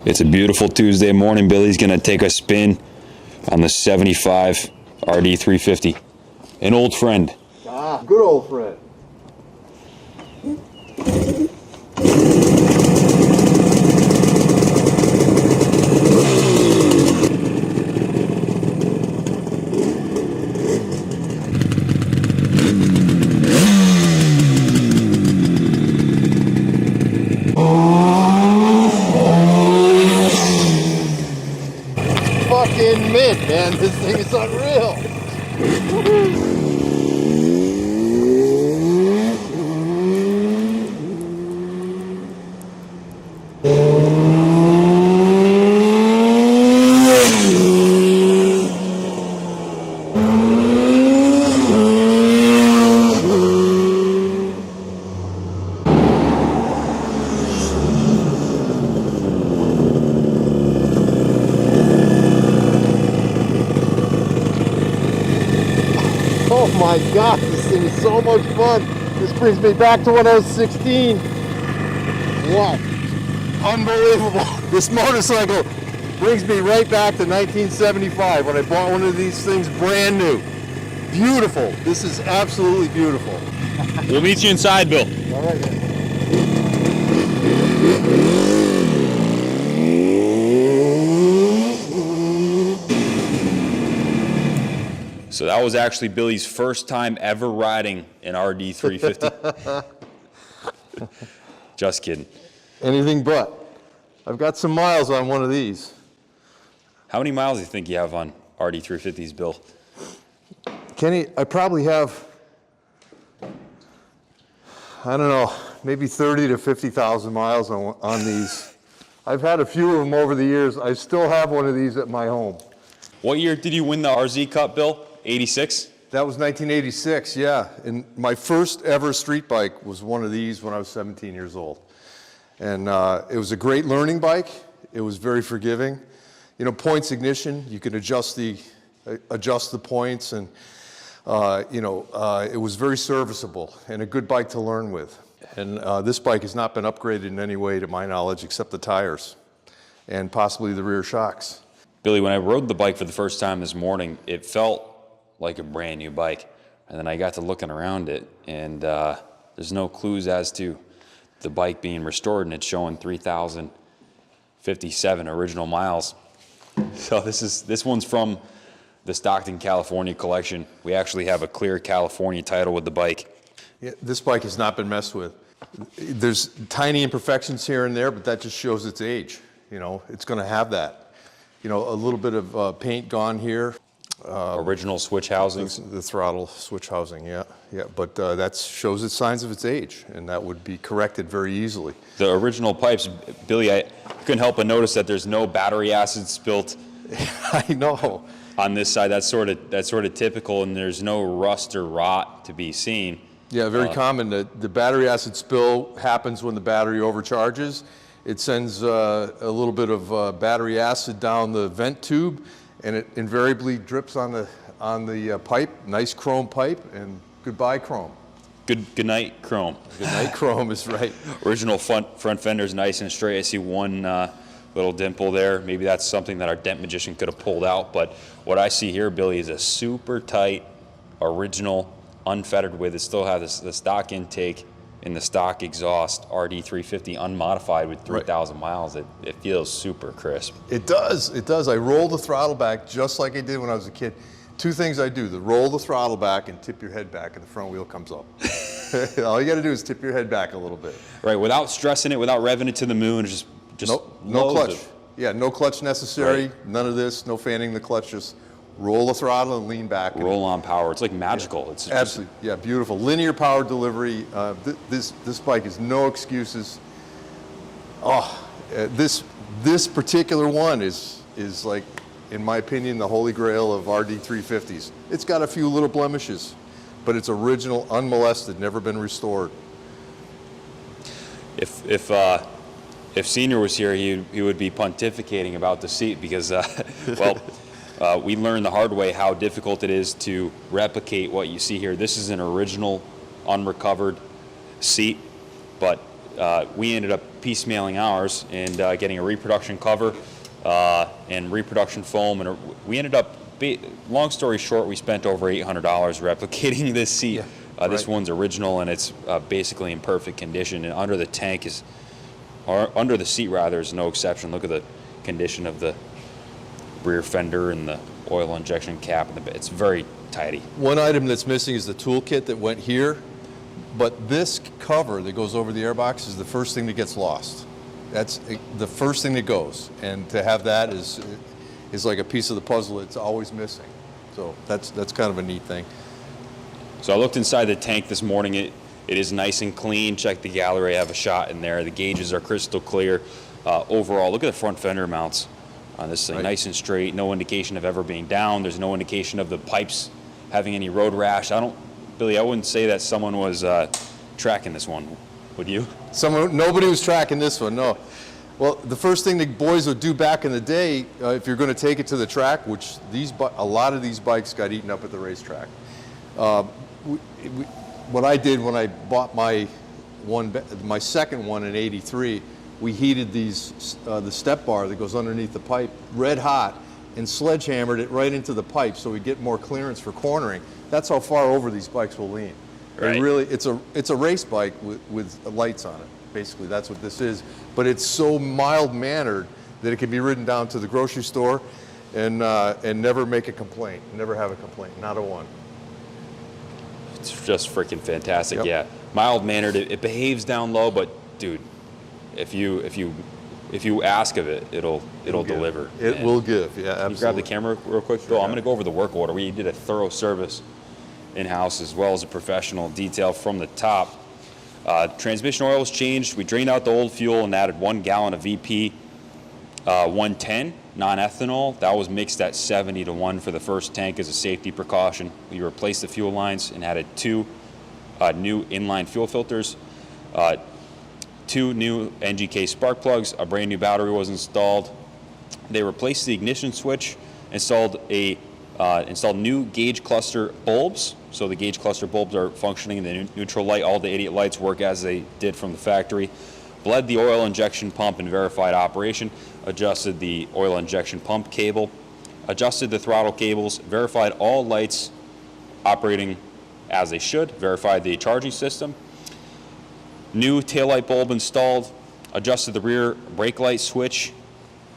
It's a beautiful Tuesday morning. Billy's gonna take a spin on the 75 RD350. An old friend. Ah, good old friend. Fucking mint, man. This thing is unreal. Oh my God, this thing is so much fun. This brings me back to when I was 16. Wow, unbelievable. This motorcycle brings me right back to 1975 when I bought one of these things brand new. Beautiful. This is absolutely beautiful. We'll meet you inside, Bill. All right, man. So that was actually Billy's first time ever riding an RD350. Just kidding. Anything but. I've got some miles on one of these. How many miles do you think you have on RD350s, Bill? Kenny, I probably have, I don't know, maybe 30 to 50,000 miles on these. I've had a few of them over the years. I still have one of these at my home. What year did you win the RZ Cup, Bill? 86? That was 1986, yeah. And my first ever street bike was one of these when I was 17 years old. And it was a great learning bike. It was very forgiving. You know, points ignition, you can adjust the points, and it was very serviceable and a good bike to learn with. And this bike has not been upgraded in any way to my knowledge except the tires and possibly the rear shocks. Billy, when I rode the bike for the first time this morning, it felt like a brand new bike. And then I got to looking around it, and there's no clues as to the bike being restored, and it's showing 3,057 original miles. So this one's from the Stockton, California collection. We actually have a clear California title with the bike. Yeah, this bike has not been messed with. There's tiny imperfections here and there, but that just shows its age. You know, it's going to have that. You know, a little bit of paint gone here. Original switch housings. The throttle switch housing, yeah. But that shows its signs of its age, and that would be corrected very easily. The original pipes, Billy, I couldn't help but notice that there's no battery acid spilt. I know. On this side, that's sort of typical, and there's no rust or rot to be seen. Yeah, very common. The battery acid spill happens when the battery overcharges. It sends a little bit of battery acid down the vent tube, and it invariably drips on the pipe. Nice chrome pipe, and goodbye chrome. Good night, chrome. Good night, chrome is right. Original front fender's nice and straight. I see one little dimple there. Maybe that's something that our dent magician could have pulled out. But what I see here, Billy, is a super tight, original, unfettered with. It still has the stock intake and the stock exhaust RD350 unmodified with 3,000 miles. It feels super crisp. It does. It does. I roll the throttle back just like I did when I was a kid. Two things I do: roll the throttle back and tip your head back, and the front wheel comes up. All you got to do is tip your head back a little bit. Right, without stressing it, without revving it to the moon, just no clutch. Yeah, no clutch necessary. Right. None of this. No fanning the clutch. Just roll the throttle and lean back. Roll on power. It's like magical. Yeah, it's absolutely, yeah, beautiful. Linear power delivery. This bike is no excuses. This particular one is like, in my opinion, the holy grail of RD350s. It's got a few little blemishes, but it's original, unmolested, never been restored. If Senior was here, he would be pontificating about the seat because, we learned the hard way how difficult it is to replicate what you see here. This is an original, unrecovered seat, but we ended up piecemealing ours and getting a reproduction cover and reproduction foam, and we ended up, long story short, we spent over $800 replicating this seat. This one's original, and it's basically in perfect condition, and under the tank is, or under the seat rather, is no exception. Look at the condition of the rear fender and the oil injection cap, and it's very tidy. One item that's missing is the toolkit that went here, but this cover that goes over the airbox is the first thing that gets lost. That's the first thing that goes, and to have that is like a piece of the puzzle. It's always missing, so that's kind of a neat thing. So I looked inside the tank this morning. It is nice and clean. Check the gallery. I have a shot in there. The gauges are crystal clear. Overall, look at the front fender mounts on this thing. Nice and straight. No indication of ever being down. There's no indication of the pipes having any road rash. Billy, I wouldn't say that someone was tracking this one. Would you? Nobody was tracking this one, no. Well, the first thing the boys would do back in the day, if you're going to take it to the track, which a lot of these bikes got eaten up at the racetrack. What I did when I bought my second one in '83, we heated the step bar that goes underneath the pipe red hot and sledgehammered it right into the pipe so we get more clearance for cornering. That's how far over these bikes will lean. Right. It's a race bike with lights on it. Basically, that's what this is. But it's so mild-mannered that it can be ridden down to the grocery store and never make a complaint, never have a complaint, not a one. It's just freaking fantastic. Yep. Yeah, mild-mannered. It behaves down low, but dude, if you ask of it, it'll deliver. It will give. Yeah, absolutely. Can you grab the camera real quick, Bill? I'm going to go over the work order. We did a thorough service in-house as well as a professional detail from the top. Transmission oil was changed. We drained out the old fuel and added 1 gallon of VP 110 non-ethanol. That was mixed at 70-1 for the first tank as a safety precaution. We replaced the fuel lines and added 2 new inline fuel filters, 2 new NGK spark plugs, a brand new battery was installed. They replaced the ignition switch, installed new gauge cluster bulbs. So the gauge cluster bulbs are functioning, the neutral light, all the idiot lights work as they did from the factory. Bled the oil injection pump and verified operation, adjusted the oil injection pump cable, adjusted the throttle cables, verified all lights operating as they should, verified the charging system. New taillight bulb installed, adjusted the rear brake light switch,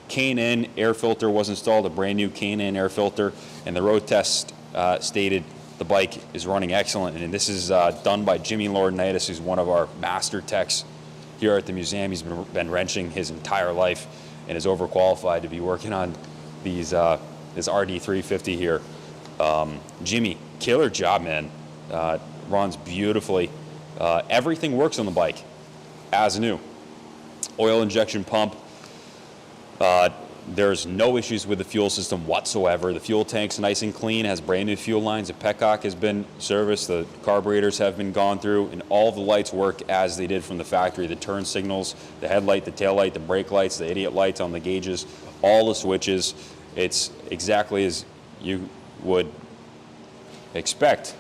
K&N air filter was installed, a brand new K&N air filter, and the road test stated the bike is running excellent. And this is done by Jimmy Laurinaitis, who's one of our master techs here at the museum. He's been wrenching his entire life and is overqualified to be working on this RD350 here. Jimmy, killer job, man. Runs beautifully. Everything works on the bike as new. Oil injection pump. There's no issues with the fuel system whatsoever. The fuel tank's nice and clean, has brand new fuel lines. The petcock has been serviced, the carburetors have been gone through, and all the lights work as they did from the factory. The turn signals, the headlight, the tail light, the brake lights, the idiot lights on the gauges, all the switches. It's exactly as you would expect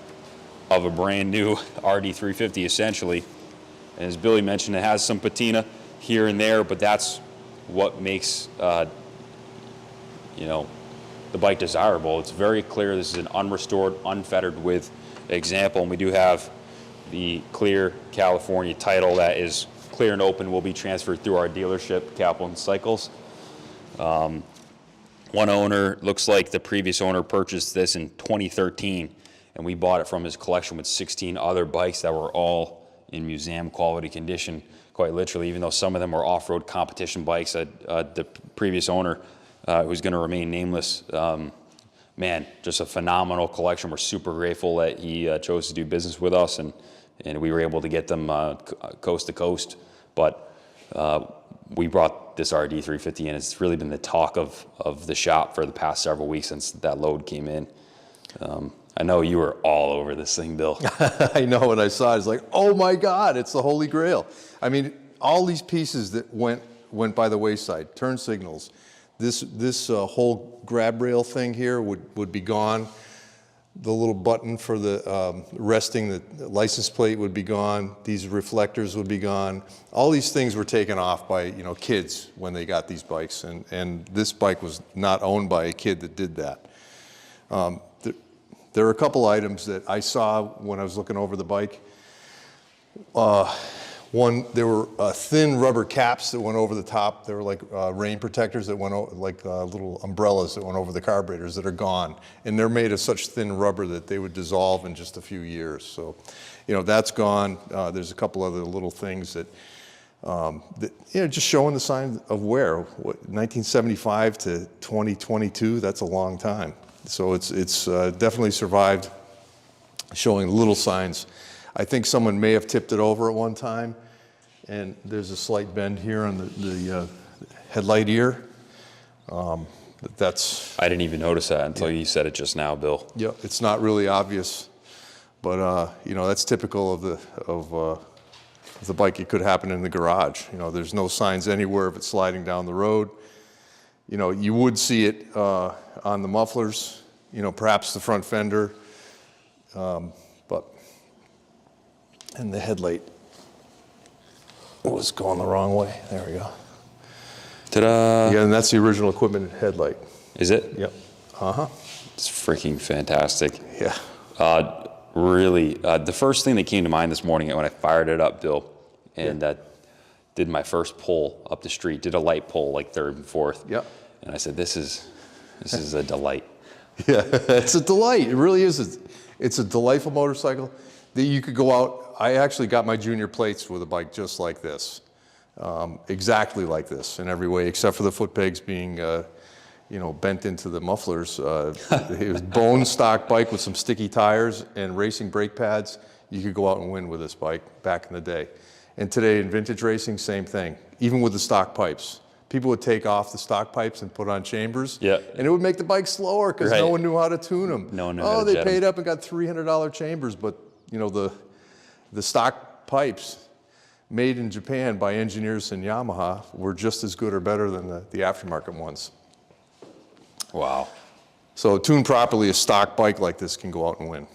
of a brand new RD350 essentially. And as Billy mentioned, it has some patina here and there, but that's what makes the bike desirable. It's very clear this is an unrestored, unfettered with example, and we do have the clear California title that is clear and open, will be transferred through our dealership, Kaplan Cycles. One owner, looks like the previous owner purchased this in 2013, and we bought it from his collection with 16 other bikes that were all in museum quality condition, quite literally, even though some of them were off-road competition bikes. The previous owner, who's going to remain nameless, man, just a phenomenal collection. We're super grateful that he chose to do business with us, and we were able to get them coast to coast. But we brought this RD350 in. It's really been the talk of the shop for the past several weeks since that load came in. I know you were all over this thing, Bill. I know, when I saw it, it's like, oh my God, it's the Holy Grail. I mean, all these pieces that went by the wayside, turn signals, this whole grab rail thing here would be gone. the little button for the resting the license plate would be gone. These reflectors would be gone. All these things were taken off by, you know, kids when they got these bikes, and this bike was not owned by a kid that did that. There are a couple items that I saw when I was looking over the bike. One, there were thin rubber caps that went over the top. They were like rain protectors that went over, like little umbrellas that went over the carburetors that are gone. And they're made of such thin rubber that they would dissolve in just a few years. So, you know, that's gone. There's a couple other little things that, you know, just showing the sign of wear. 1975 to 2022, that's a long time. So it's definitely survived, showing little signs. I think someone may have tipped it over at one time, and there's a slight bend here on the headlight ear. That's. I didn't even notice that until you said it just now, Bill. Yeah, it's not really obvious, but you know, that's typical of the bike. It could happen in the garage. You know, there's no signs anywhere of it sliding down the road. You know, you would see it on the mufflers. You know, perhaps the front fender, but. And the headlight was going the wrong way. There we go. Ta-da! Yeah, and that's the original equipment headlight. Is it? Yep. Uh-huh. It's freaking fantastic. Yeah. Really, the first thing that came to mind this morning when I fired it up, Bill, and did my first pull up the street, did a light pull like third and fourth. Yep. And I said, this is a delight. Yeah, it's a delight. It really is. It's a delightful motorcycle that you could go out. I actually got my junior plates with a bike just like this, exactly like this in every way, except for the foot pegs being, you know, bent into the mufflers. It was bone stock bike with some sticky tires and racing brake pads. You could go out and win with this bike back in the day. And today in vintage racing, same thing, even with the stock pipes. People would take off the stock pipes and put on chambers, and it would make the bike slower because no one knew how to tune them. No one knew how to they jet paid them. up and got $300 chambers, but you know, the stock pipes made in Japan by engineers in Yamaha were just as good or better than the aftermarket ones. Wow. So tuned properly, a stock bike like this can go out and win.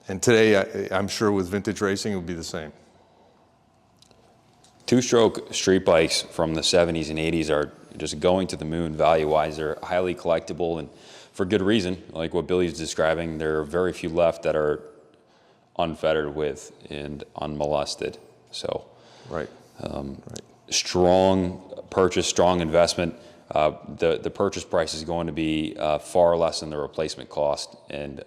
And today, I'm sure with vintage racing, it would be the same. Two-stroke street bikes from the 70s and 80s are just going to the moon value-wise. They're highly collectible, and for good reason. Like what Billy's describing, there are very few left that are unfettered with and unmolested. So, right. Strong purchase, strong investment. The purchase price is going to be far less than the replacement cost, and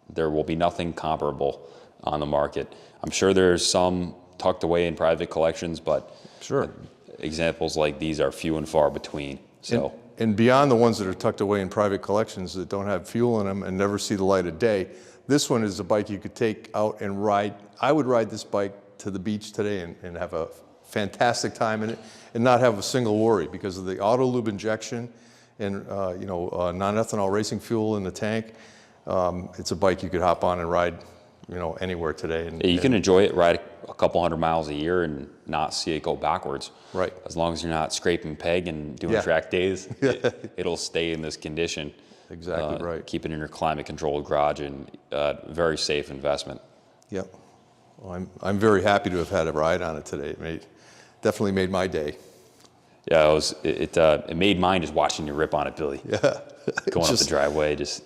there will be nothing comparable on the market. I'm sure there's some tucked away in private collections, but sure, examples like these are few and far between. So, and beyond the ones that are tucked away in private collections that don't have fuel in them and never see the light of day, this one is a bike you could take out and ride. I would ride this bike to the beach today and have a fantastic time in it and not have a single worry because of the auto lube injection and you know, non-ethanol racing fuel in the tank. It's a bike you could hop on and ride, you know, anywhere today. And you can enjoy it, ride a couple hundred miles a year and not see it go backwards. Right. As long as you're not scraping peg and doing track days, it'll stay in this condition. Exactly right. Keep it in your climate-controlled garage, and very safe investment. Yep. Well, I'm very happy to have had a ride on it today. It definitely made my day. Yeah, it made mine just watching you rip on it, Billy. Yeah. Going up the driveway, just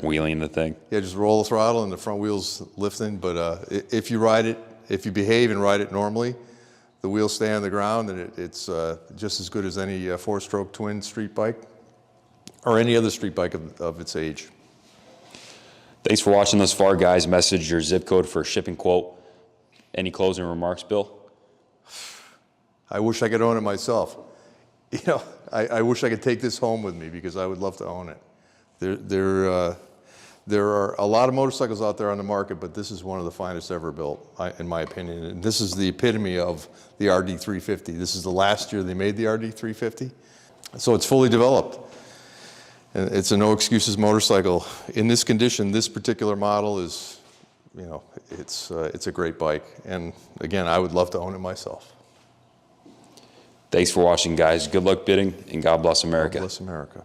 wheeling the thing. Yeah, just roll the throttle and the front wheels lifting. But if you ride it, if you behave and ride it normally, the wheels stay on the ground, and it's just as good as any four-stroke twin street bike or any other street bike of its age. Thanks for watching thus far, guys. Message your zip code for a shipping quote. Any closing remarks, Bill? I wish I could own it myself. You know, I wish I could take this home with me because I would love to own it. There are a lot of motorcycles out there on the market, but this is one of the finest ever built, in my opinion. And this is the epitome of the RD350. This is the last year they made the RD350. So it's fully developed. And it's a no excuses motorcycle. In this condition, this particular model is, you know, it's a great bike. And again, I would love to own it myself. Thanks for watching, guys. Good luck bidding, and God bless America. God bless America.